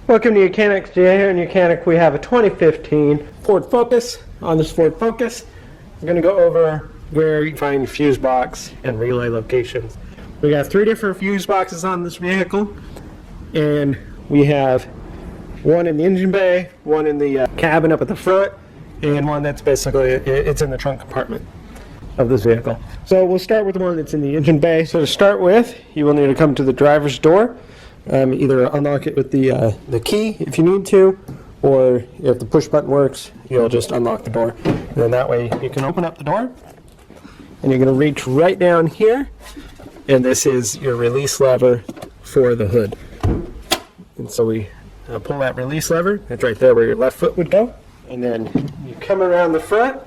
Welcome to YOUCANIC. Here in YOUCANIC we have a 2015 Ford Focus. On this Ford Focus, we're going to go over where you find fuse box and relay locations. We got 3 different fuse boxes on this vehicle, and we have one in the engine bay, one in the cabin up at the front, and one that's basically it's in the trunk compartment of this vehicle. So we'll start with the one that's in the engine bay. So to start with, you will need to come to the driver's door. Either unlock it with the key if you need to, or if the push button works, you'll just unlock the door. And then that way you can open up the door, and you're going to reach right down here, and this is your release lever for the hood. And so we pull that release lever. That's right there where your left foot would go. And then you come around the front,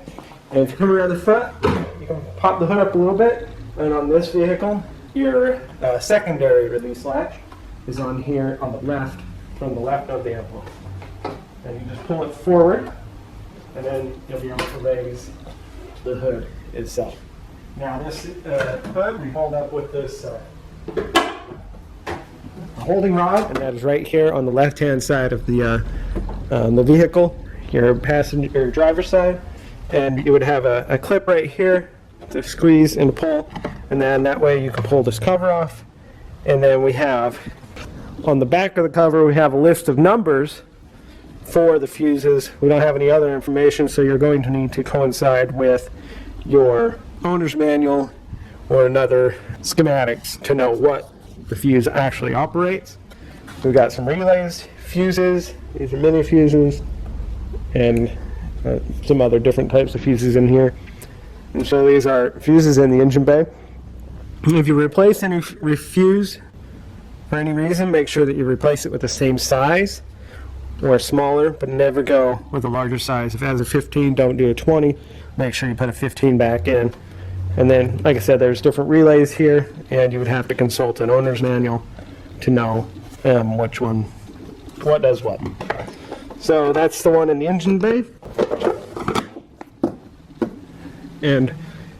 and if you come around the front, you can pop the hood up a little bit. And on this vehicle, your secondary release latch is on here on the left, from the left of the envelope. And you just pull it forward, and then you'll be able to raise the hood itself. Now this hood we hold up with this holding rod, and that is right here on the left-hand side of the vehicle, your passenger or driver's side. And you would have a clip right here to squeeze and pull, and then that way you can pull this cover off. And then we have on the back of the cover, we have a list of numbers for the fuses. We don't have any other information, so you're going to need to coincide with your owner's manual or another schematics to know what the fuse actually operates. We've got some relays, fuses, these are mini fuses, and some other different types of fuses in here. And so these are fuses in the engine bay. If you replace any fuse for any reason, make sure that you replace it with the same size or smaller, but never go with a larger size. If it has a 15, don't do a 20. Make sure you put a 15 back in. And then, like I said, there's different relays here, and you would have to consult an owner's manual to know which one, what does what. So that's the one in the engine bay. And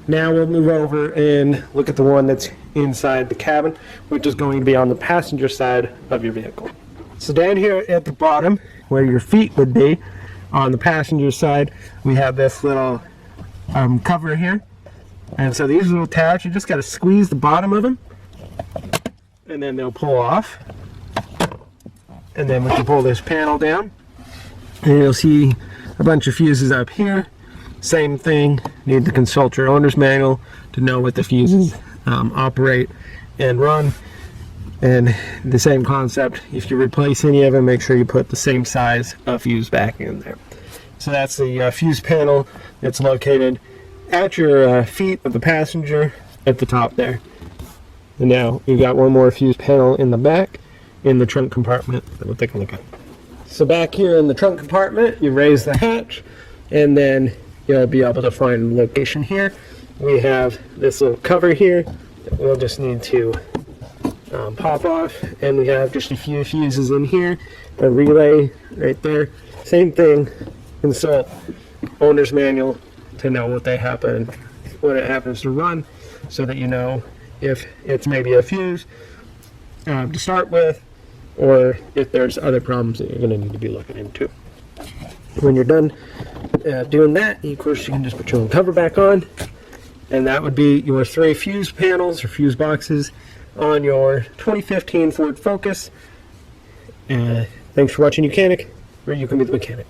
now we'll move over and look at the one that's inside the cabin, which is going to be on the passenger side of your vehicle. So down here at the bottom, where your feet would be on the passenger side, we have this little cover here. And so these little tabs, you just got to squeeze the bottom of them, and then they'll pull off. And then we can pull this panel down, and you'll see a bunch of fuses up here. Same thing, need to consult your owner's manual to know what the fuses operate and run. And the same concept, if you replace any of them, make sure you put the same size of fuse back in there. So that's the fuse panel that's located at your feet of the passenger at the top there. And now we've got one more fuse panel in the back in the trunk compartment that we'll take a look at. So back here in the trunk compartment, you raise the hatch, and then you'll be able to find the location here. We have this little cover here that we'll just need to pop off, and we have just a few fuses in here, a relay right there. Same thing, consult owner's manual to know what they happen, when it happens to run, so that you know if it's maybe a fuse to start with, or if there's other problems that you're going to need to be looking into. When you're done doing that, of course, you can just put your own cover back on, and that would be your 3 fuse panels or fuse boxes on your 2015 Ford Focus. Thanks for watching YOUCANIC, where you can be the mechanic.